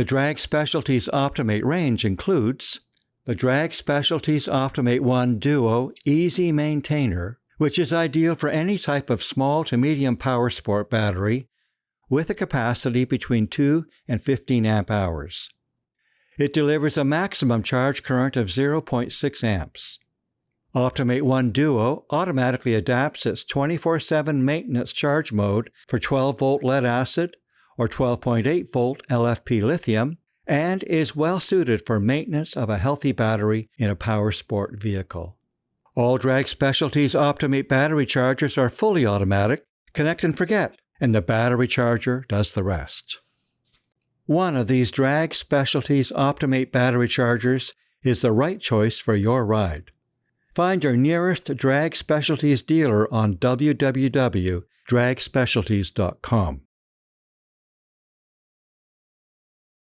The Drag Specialties OptiMate range includes the Drag Specialties OptiMate 1 Duo Easy Maintainer, which is ideal for any type of small to medium power sport battery with a capacity between 2 and 15 amp hours. It delivers a maximum charge current of 0.6 amps. OptiMate 1 Duo automatically adapts its 24/7 maintenance charge mode for 12-volt lead-acid or 12.8-volt LFP lithium, and is well suited for maintenance of a healthy battery in a power sport vehicle. All Drag Specialties OptiMate battery chargers are fully automatic, connect and forget, and the battery charger does the rest. One of these Drag Specialties OptiMate battery chargers is the right choice for your ride. Find your nearest Drag Specialties dealer on www.dragspecialties.com.